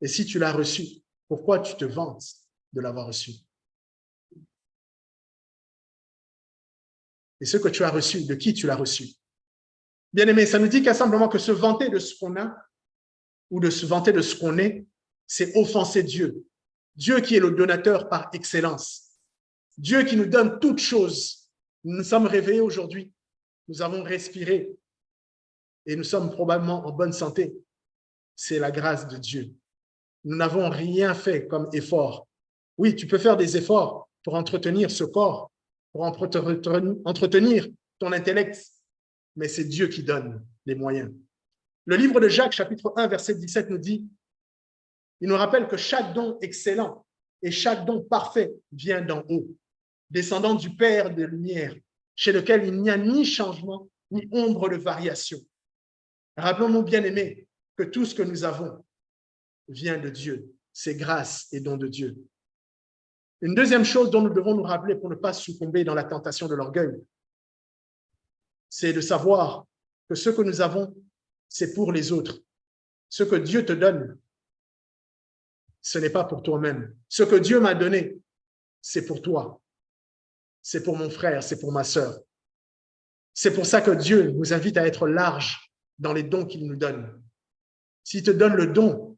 Et si tu l'as reçu, pourquoi tu te vantes de l'avoir reçu? Et ce que tu as reçu, de qui tu l'as reçu? Bien-aimé, ça nous dit qu'il simplement que se vanter de ce qu'on a ou de se vanter de ce qu'on est, c'est offenser Dieu. Dieu qui est le donateur par excellence. Dieu qui nous donne toutes choses. Nous nous sommes réveillés aujourd'hui. Nous avons respiré et nous sommes probablement en bonne santé. C'est la grâce de Dieu. Nous n'avons rien fait comme effort. Oui, tu peux faire des efforts pour entretenir ce corps, pour entretenir ton intellect, mais c'est Dieu qui donne les moyens. Le livre de Jacques, chapitre 1, verset 17, nous dit, il nous rappelle que chaque don excellent et chaque don parfait vient d'en haut, descendant du Père de lumière, chez lequel il n'y a ni changement, ni ombre de variation. Rappelons-nous, bien-aimés, que tout ce que nous avons vient de Dieu. C'est grâce et don de Dieu. Une deuxième chose dont nous devons nous rappeler pour ne pas succomber dans la tentation de l'orgueil, c'est de savoir que ce que nous avons, c'est pour les autres. Ce que Dieu te donne, ce n'est pas pour toi-même. Ce que Dieu m'a donné, c'est pour toi. C'est pour mon frère, c'est pour ma sœur. C'est pour ça que Dieu nous invite à être large dans les dons qu'il nous donne. S'il te donne le don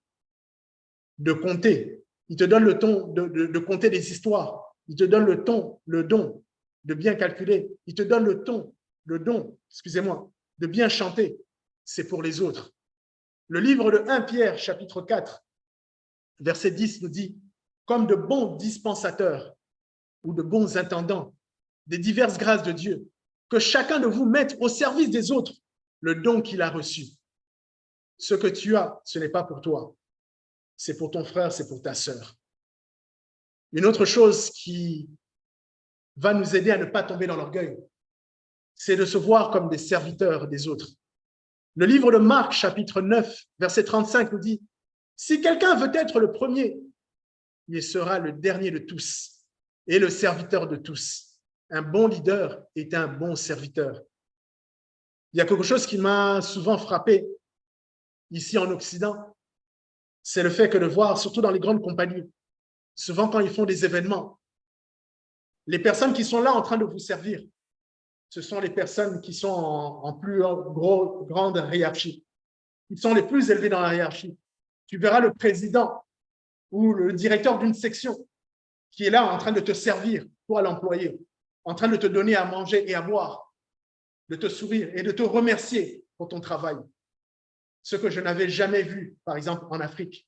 de compter, il te donne le don de compter des histoires, il te donne le don de bien calculer, il te donne le don, de bien chanter, c'est pour les autres. Le livre de 1 Pierre, chapitre 4, verset 10 nous dit, comme de bons dispensateurs ou de bons intendants des diverses grâces de Dieu, que chacun de vous mette au service des autres le don qu'il a reçu. Ce que tu as, ce n'est pas pour toi, c'est pour ton frère, c'est pour ta sœur. Une autre chose qui va nous aider à ne pas tomber dans l'orgueil, c'est de se voir comme des serviteurs des autres. Le livre de Marc, chapitre 9, verset 35 nous dit, si quelqu'un veut être le premier, il sera le dernier de tous et le serviteur de tous. Un bon leader est un bon serviteur. Il y a quelque chose qui m'a souvent frappé ici en Occident, c'est le fait que de voir, surtout dans les grandes compagnies, souvent quand ils font des événements, les personnes qui sont là en train de vous servir, ce sont les personnes qui sont en plus grande hiérarchie. Ils sont les plus élevés dans la hiérarchie. Tu verras le président ou le directeur d'une section qui est là en train de te servir, toi l'employé, en train de te donner à manger et à boire, de te sourire et de te remercier pour ton travail. Ce que je n'avais jamais vu, par exemple, en Afrique.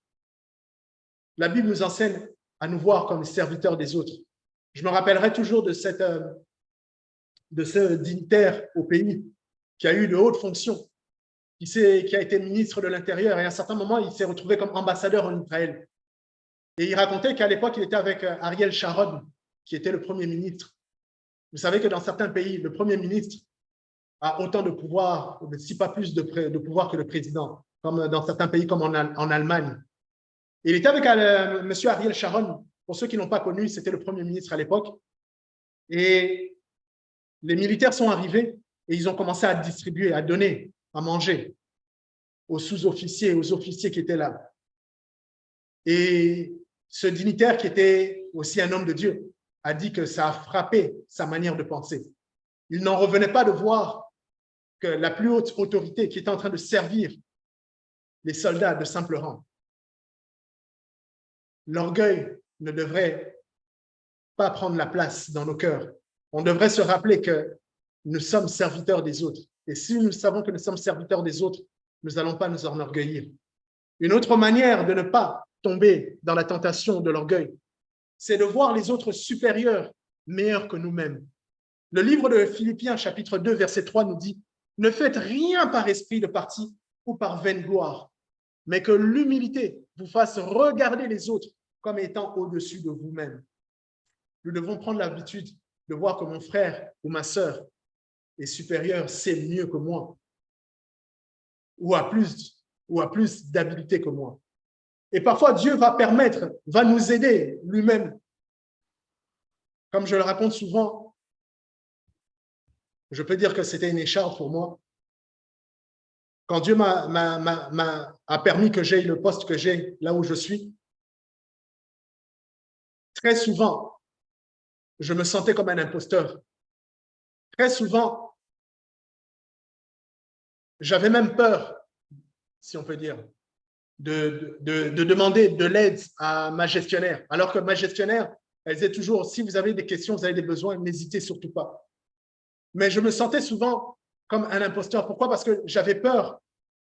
La Bible nous enseigne à nous voir comme serviteurs des autres. Je me rappellerai toujours de ce dignitaire au pays qui a eu de hautes fonctions, qui a été ministre de l'Intérieur et à un certain moment, il s'est retrouvé comme ambassadeur en Israël. Et il racontait qu'à l'époque, il était avec Ariel Sharon, qui était le Premier ministre. Vous savez que dans certains pays, le Premier ministre a autant de pouvoir, si pas plus de pouvoir que le président, comme dans certains pays comme en Allemagne. Et il était avec M. Ariel Sharon. Pour ceux qui ne l'ont pas connu, c'était le Premier ministre à l'époque. Et les militaires sont arrivés et ils ont commencé à distribuer, à donner, à manger aux sous-officiers, aux officiers qui étaient là. Et ce dignitaire, qui était aussi un homme de Dieu, a dit que ça a frappé sa manière de penser. Il n'en revenait pas de voir que la plus haute autorité qui était en train de servir les soldats de simple rang. L'orgueil ne devrait pas prendre la place dans nos cœurs. On devrait se rappeler que nous sommes serviteurs des autres. Et si nous savons que nous sommes serviteurs des autres, nous n'allons pas nous enorgueillir. Une autre manière de ne pas tomber dans la tentation de l'orgueil, c'est de voir les autres supérieurs, meilleurs que nous-mêmes. Le livre de Philippiens, chapitre 2, verset 3 nous dit « Ne faites rien par esprit de parti ou par vaine gloire, mais que l'humilité vous fasse regarder les autres comme étant au-dessus de vous-même. » Nous devons prendre l'habitude de voir que mon frère ou ma sœur est supérieur, c'est mieux que moi, ou a plus d'habileté que moi. Et parfois, Dieu va nous aider lui-même Comme je le raconte souvent, je peux dire que c'était une écharpe pour moi. Quand Dieu a permis que j'aie le poste que j'ai là où je suis, très souvent, je me sentais comme un imposteur. Très souvent, j'avais même peur, si on peut dire, de demander de l'aide à ma gestionnaire. Alors que ma gestionnaire, elle disait toujours, si vous avez des questions, vous avez des besoins, n'hésitez surtout pas. Mais je me sentais souvent comme un imposteur. Pourquoi? Parce que j'avais peur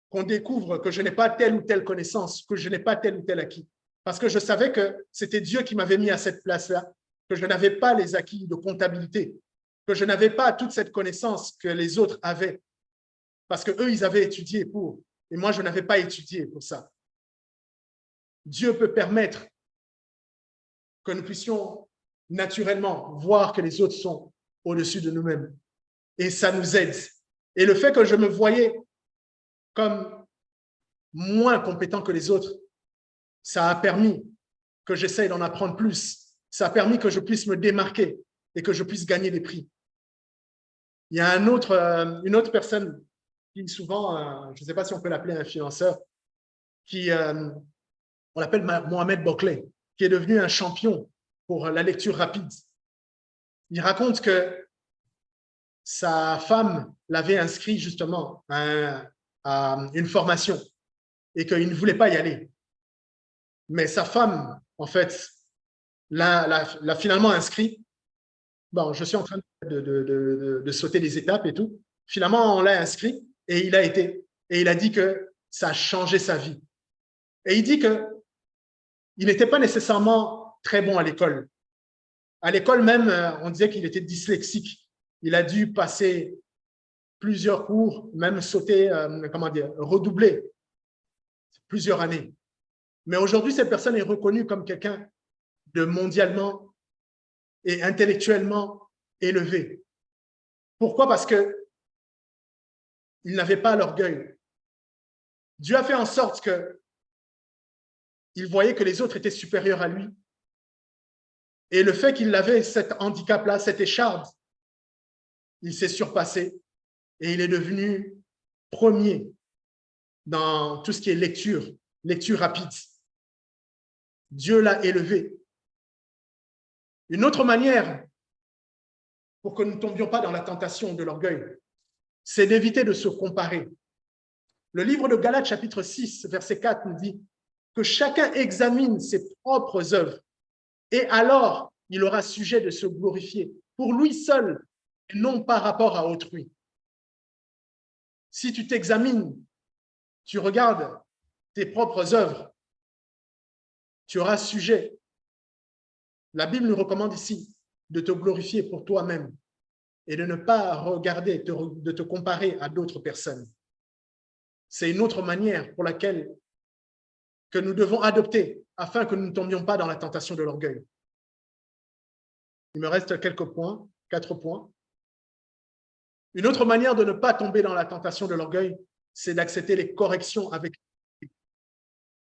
qu'on découvre que je n'ai pas telle ou telle connaissance, que je n'ai pas tel ou tel acquis. Parce que je savais que c'était Dieu qui m'avait mis à cette place-là, que je n'avais pas les acquis de comptabilité, que je n'avais pas toute cette connaissance que les autres avaient. Parce qu'eux, ils avaient étudié pour, et moi, je n'avais pas étudié pour ça. Dieu peut permettre que nous puissions naturellement voir que les autres sont au-dessus de nous-mêmes. Et ça nous aide. Et le fait que je me voyais comme moins compétent que les autres, ça a permis que j'essaye d'en apprendre plus. Ça a permis que je puisse me démarquer et que je puisse gagner des prix. Il y a une autre personne qui souvent, je ne sais pas si on peut l'appeler influenceur, on l'appelle Mohamed Bouclé, qui est devenu un champion pour la lecture rapide. Il raconte que sa femme l'avait inscrit justement à une formation et qu'il ne voulait pas y aller. Mais sa femme, en fait, l'a finalement inscrit. Bon, je suis en train de sauter les étapes et tout. Finalement, on l'a inscrit et il a été. Et il a dit que ça a changé sa vie. Et il dit qu'il n'était pas nécessairement très bon à l'école. À l'école même, on disait qu'il était dyslexique. Il a dû passer plusieurs cours, même sauter, redoubler plusieurs années. Mais aujourd'hui, cette personne est reconnue comme quelqu'un de mondialement et intellectuellement élevé. Pourquoi? Parce qu'il n'avait pas l'orgueil. Dieu a fait en sorte qu'il voyait que les autres étaient supérieurs à lui. Et le fait qu'il avait cet handicap-là, cette écharpe, il s'est surpassé et il est devenu premier dans tout ce qui est lecture rapide. Dieu l'a élevé. Une autre manière pour que nous ne tombions pas dans la tentation de l'orgueil, c'est d'éviter de se comparer. Le livre de Galates, chapitre 6, verset 4, nous dit que chacun examine ses propres œuvres et alors il aura sujet de se glorifier pour lui seul et non par rapport à autrui. Si tu t'examines, tu regardes tes propres œuvres, tu auras sujet. La Bible nous recommande ici de te glorifier pour toi-même et de ne pas regarder, de te comparer à d'autres personnes. C'est une autre manière pour laquelle que nous devons adopter afin que nous ne tombions pas dans la tentation de l'orgueil. Il me reste quelques points, 4 points. Une autre manière de ne pas tomber dans la tentation de l'orgueil, c'est d'accepter les corrections avec.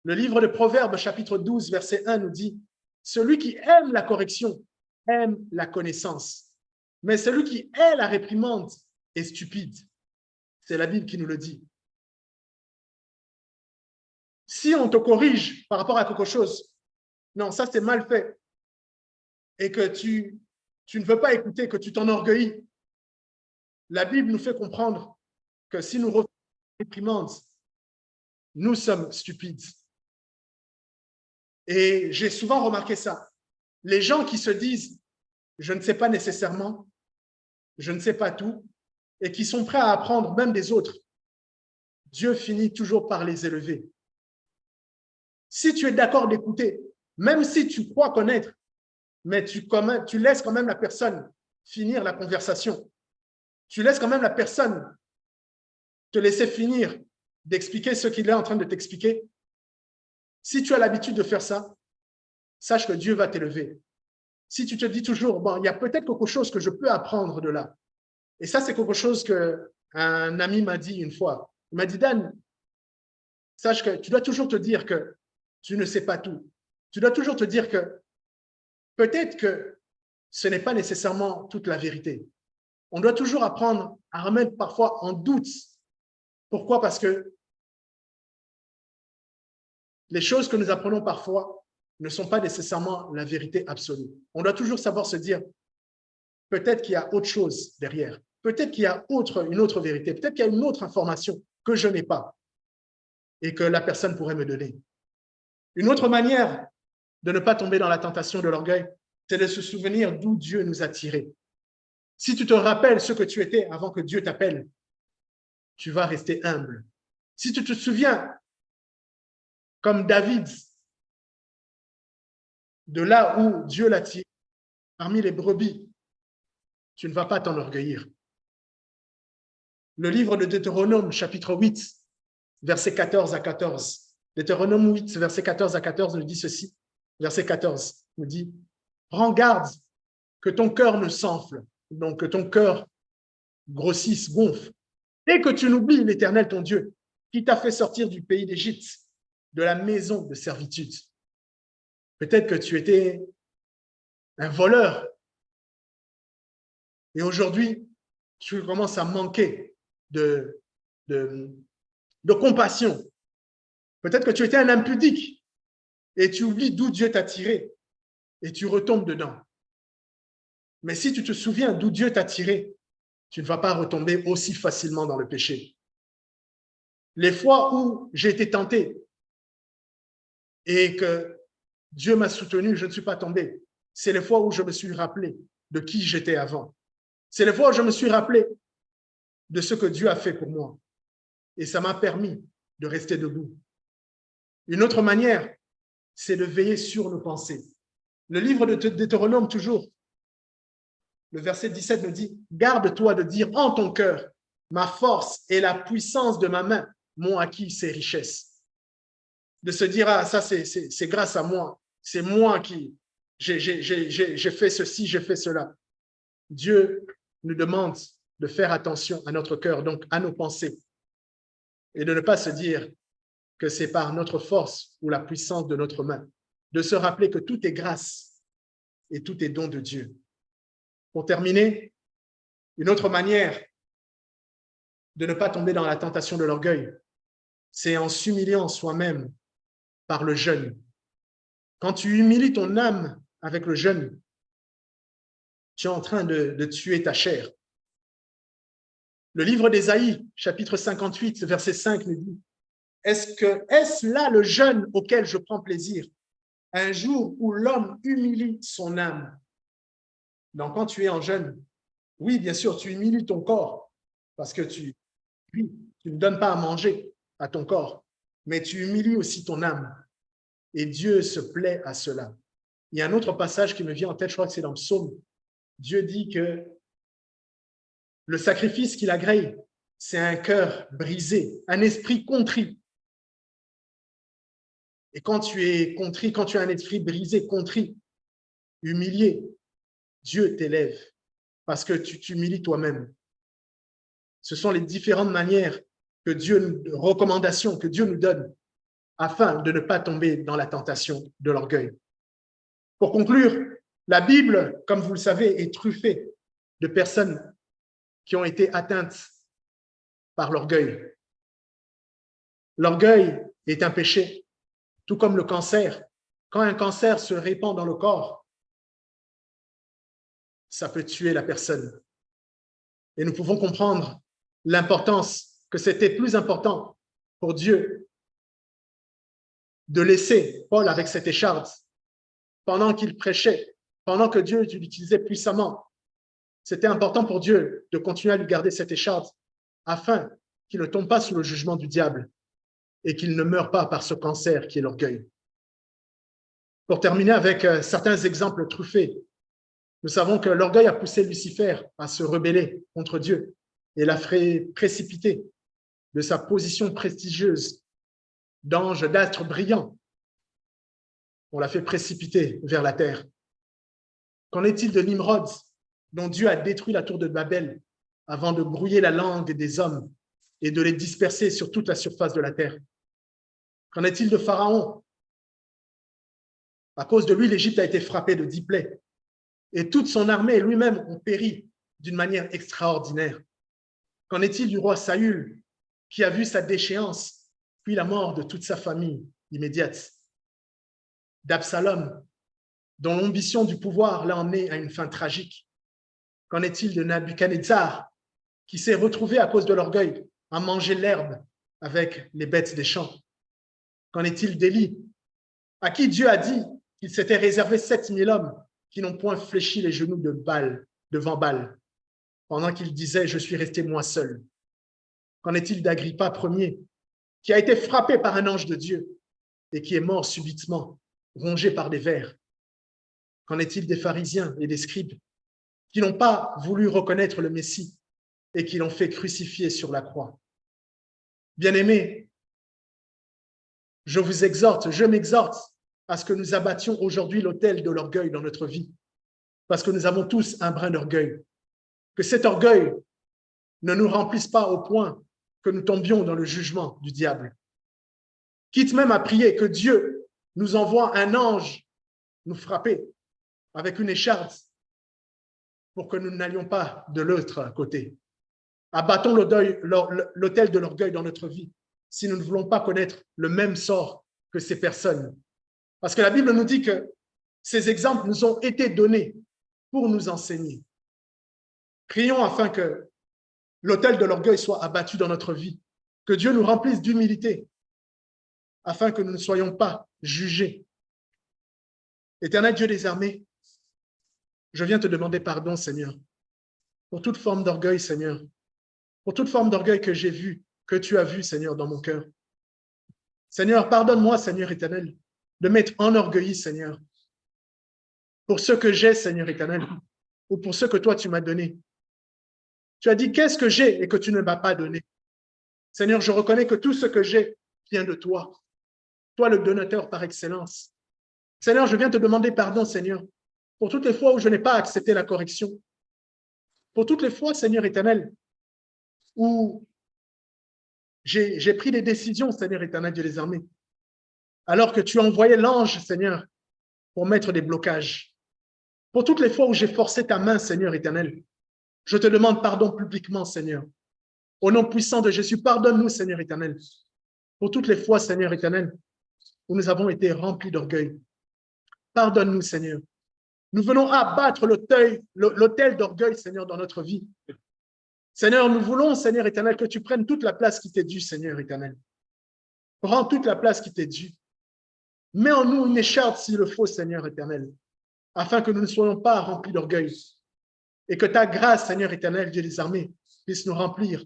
Le livre de Proverbes, chapitre 12, verset 1 nous dit « Celui qui aime la correction aime la connaissance, mais celui qui hait la réprimande est stupide. » C'est la Bible qui nous le dit. Si on te corrige par rapport à quelque chose, non, ça c'est mal fait, et que tu ne veux pas écouter, que tu t'enorgueillis, la Bible nous fait comprendre que si nous refusons la réprimande, nous sommes stupides. Et j'ai souvent remarqué ça. Les gens qui se disent « je ne sais pas nécessairement, je ne sais pas tout » et qui sont prêts à apprendre même des autres, Dieu finit toujours par les élever. Si tu es d'accord d'écouter, même si tu crois connaître, mais tu laisses quand même la personne finir la conversation, tu laisses quand même la personne te laisser finir d'expliquer ce qu'il est en train de t'expliquer. Si tu as l'habitude de faire ça, sache que Dieu va t'élever. Si tu te dis toujours, bon, il y a peut-être quelque chose que je peux apprendre de là. Et ça, c'est quelque chose qu'un ami m'a dit une fois. Il m'a dit, Dan, sache que tu dois toujours te dire que tu ne sais pas tout. Tu dois toujours te dire que peut-être que ce n'est pas nécessairement toute la vérité. On doit toujours apprendre à remettre parfois en doute. Pourquoi? Parce que les choses que nous apprenons parfois ne sont pas nécessairement la vérité absolue. On doit toujours savoir se dire, peut-être qu'il y a autre chose derrière. Peut-être qu'il y a une autre vérité. Peut-être qu'il y a une autre information que je n'ai pas et que la personne pourrait me donner. Une autre manière de ne pas tomber dans la tentation de l'orgueil, c'est de se souvenir d'où Dieu nous a tirés. Si tu te rappelles ce que tu étais avant que Dieu t'appelle, tu vas rester humble. Si tu te souviens, comme David, de là où Dieu l'a tiré, parmi les brebis, tu ne vas pas t'enorgueillir. Le livre de Deutéronome, chapitre 8, versets 14 à 14. Deutéronome 8, versets 14 à 14 nous dit ceci. Verset 14 nous dit, « Prends garde que ton cœur ne s'enfle, donc que ton cœur grossisse, gonfle, et que tu n'oublies l'Éternel, ton Dieu, qui t'a fait sortir du pays d'Égypte, de la maison de servitude. » Peut-être que tu étais un voleur et aujourd'hui, tu commences à manquer de compassion. Peut-être que tu étais un impudique et tu oublies d'où Dieu t'a tiré et tu retombes dedans. Mais si tu te souviens d'où Dieu t'a tiré, tu ne vas pas retomber aussi facilement dans le péché. Les fois où j'ai été tenté et que Dieu m'a soutenu, je ne suis pas tombé. C'est les fois où je me suis rappelé de qui j'étais avant. C'est les fois où je me suis rappelé de ce que Dieu a fait pour moi. Et ça m'a permis de rester debout. Une autre manière, c'est de veiller sur nos pensées. Le livre de Deutéronome, toujours, le verset 17 nous dit, « Garde-toi de dire en ton cœur, ma force et la puissance de ma main m'ont acquis ces richesses. » De se dire, ah, ça c'est grâce à moi, c'est moi qui, j'ai fait ceci, j'ai fait cela. Dieu nous demande de faire attention à notre cœur, donc à nos pensées, et de ne pas se dire que c'est par notre force ou la puissance de notre main, de se rappeler que tout est grâce et tout est don de Dieu. Pour terminer, une autre manière de ne pas tomber dans la tentation de l'orgueil, c'est en s'humiliant soi-même par le jeûne. Quand tu humilies ton âme avec le jeûne, tu es en train de tuer ta chair. Le livre d'Ésaïe, chapitre 58, verset 5, nous dit, « Est-ce là le jeûne auquel je prends plaisir, un jour où l'homme humilie son âme ?» Donc, quand tu es en jeûne, oui, bien sûr, tu humilies ton corps parce que tu ne donnes pas à manger à ton corps, mais tu humilies aussi ton âme. Et Dieu se plaît à cela. Il y a un autre passage qui me vient en tête, je crois que c'est dans le Psaume. Dieu dit que le sacrifice qu'il agrée, c'est un cœur brisé, un esprit contrit. Et quand tu es contrit, quand tu as un esprit brisé, contrit, humilié, Dieu t'élève parce que tu t'humilies toi-même. Ce sont les différentes manières recommandations que Dieu nous donne afin de ne pas tomber dans la tentation de l'orgueil. Pour conclure, la Bible, comme vous le savez, est truffée de personnes qui ont été atteintes par l'orgueil. L'orgueil est un péché, tout comme le cancer. Quand un cancer se répand dans le corps, ça peut tuer la personne. Et nous pouvons comprendre l'importance, que c'était plus important pour Dieu de laisser Paul avec cette écharde pendant qu'il prêchait, pendant que Dieu l'utilisait puissamment. C'était important pour Dieu de continuer à lui garder cette écharde afin qu'il ne tombe pas sous le jugement du diable et qu'il ne meure pas par ce cancer qui est l'orgueil. Pour terminer avec certains exemples truffés, nous savons que l'orgueil a poussé Lucifer à se rebeller contre Dieu et l'a fait précipiter de sa position prestigieuse d'ange d'astre brillant. On l'a fait précipiter vers la terre. Qu'en est-il de Nimrod, dont Dieu a détruit la tour de Babel avant de brouiller la langue des hommes et de les disperser sur toute la surface de la terre? Qu'en est-il de Pharaon? À cause de lui, l'Égypte a été frappée de 10 plaies et toute son armée et lui-même ont péri d'une manière extraordinaire. Qu'en est-il du roi Saül, qui a vu sa déchéance, puis la mort de toute sa famille immédiate? D'Absalom, dont l'ambition du pouvoir l'a emmené à une fin tragique. Qu'en est-il de Nabuchodonosor, qui s'est retrouvé à cause de l'orgueil à manger l'herbe avec les bêtes des champs? Qu'en est-il d'Élie, à qui Dieu a dit qu'il s'était réservé 7000 hommes qui n'ont point fléchi les genoux devant Baal, pendant qu'il disait « Je suis resté moi seul ». Qu'en est-il d'Agrippa Ier, qui a été frappé par un ange de Dieu et qui est mort subitement, rongé par des vers? Qu'en est-il des pharisiens et des scribes qui n'ont pas voulu reconnaître le Messie et qui l'ont fait crucifier sur la croix? Bien-aimés, je m'exhorte à ce que nous abattions aujourd'hui l'autel de l'orgueil dans notre vie, parce que nous avons tous un brin d'orgueil. Que cet orgueil ne nous remplisse pas au point que nous tombions dans le jugement du diable. Quitte même à prier que Dieu nous envoie un ange nous frapper avec une écharpe pour que nous n'allions pas de l'autre côté. Abattons l'autel de l'orgueil dans notre vie si nous ne voulons pas connaître le même sort que ces personnes. Parce que la Bible nous dit que ces exemples nous ont été donnés pour nous enseigner. Prions afin que l'autel de l'orgueil soit abattu dans notre vie, que Dieu nous remplisse d'humilité afin que nous ne soyons pas jugés. Éternel Dieu des armées, je viens te demander pardon, Seigneur, pour toute forme d'orgueil, Seigneur, pour toute forme d'orgueil que j'ai vu, que tu as vu, Seigneur, dans mon cœur. Seigneur, pardonne-moi, Seigneur éternel, de m'être enorgueilli, Seigneur, pour ce que j'ai, Seigneur éternel, ou pour ce que toi tu m'as donné. Tu as dit, qu'est-ce que j'ai et que tu ne m'as pas donné? Seigneur, je reconnais que tout ce que j'ai vient de toi, toi le donateur par excellence. Seigneur, je viens te demander pardon, Seigneur, pour toutes les fois où je n'ai pas accepté la correction, pour toutes les fois, Seigneur éternel, où j'ai pris des décisions, Seigneur éternel Dieu des armées, alors que tu as envoyé l'ange, Seigneur, pour mettre des blocages. Pour toutes les fois où j'ai forcé ta main, Seigneur éternel, je te demande pardon publiquement, Seigneur. Au nom puissant de Jésus, pardonne-nous, Seigneur éternel, pour toutes les fois, Seigneur éternel, où nous avons été remplis d'orgueil. Pardonne-nous, Seigneur. Nous venons abattre l'autel d'orgueil, Seigneur, dans notre vie. Seigneur, nous voulons, Seigneur éternel, que tu prennes toute la place qui t'est due, Seigneur éternel. Prends toute la place qui t'est due. Mets en nous une écharpe s'il le faut, Seigneur éternel, afin que nous ne soyons pas remplis d'orgueil. Et que ta grâce, Seigneur éternel, Dieu des armées, puisse nous remplir.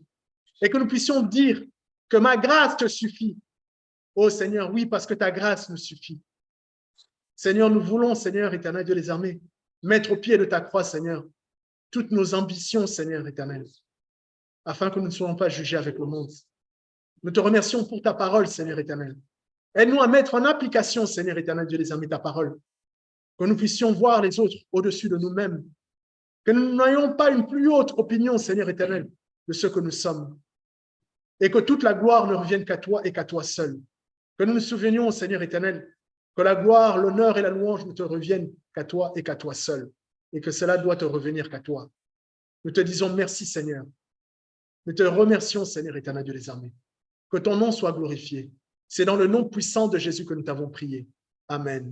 Et que nous puissions dire que ma grâce te suffit. Oh Seigneur, oui, parce que ta grâce nous suffit. Seigneur, nous voulons, Seigneur éternel, Dieu des armées, mettre au pied de ta croix, Seigneur, toutes nos ambitions, Seigneur éternel, afin que nous ne soyons pas jugés avec le monde. Nous te remercions pour ta parole, Seigneur éternel. Aide-nous à mettre en application, Seigneur éternel, Dieu des armées, ta parole. Que nous puissions voir les autres au-dessus de nous-mêmes. Que nous n'ayons pas une plus haute opinion, Seigneur éternel, de ce que nous sommes. Et que toute la gloire ne revienne qu'à toi et qu'à toi seul. Que nous nous souvenions, Seigneur éternel, que la gloire, l'honneur et la louange ne te reviennent qu'à toi et qu'à toi seul. Et que cela doit te revenir qu'à toi. Nous te disons merci, Seigneur. Nous te remercions, Seigneur éternel, Dieu des armées. Que ton nom soit glorifié. C'est dans le nom puissant de Jésus que nous t'avons prié. Amen.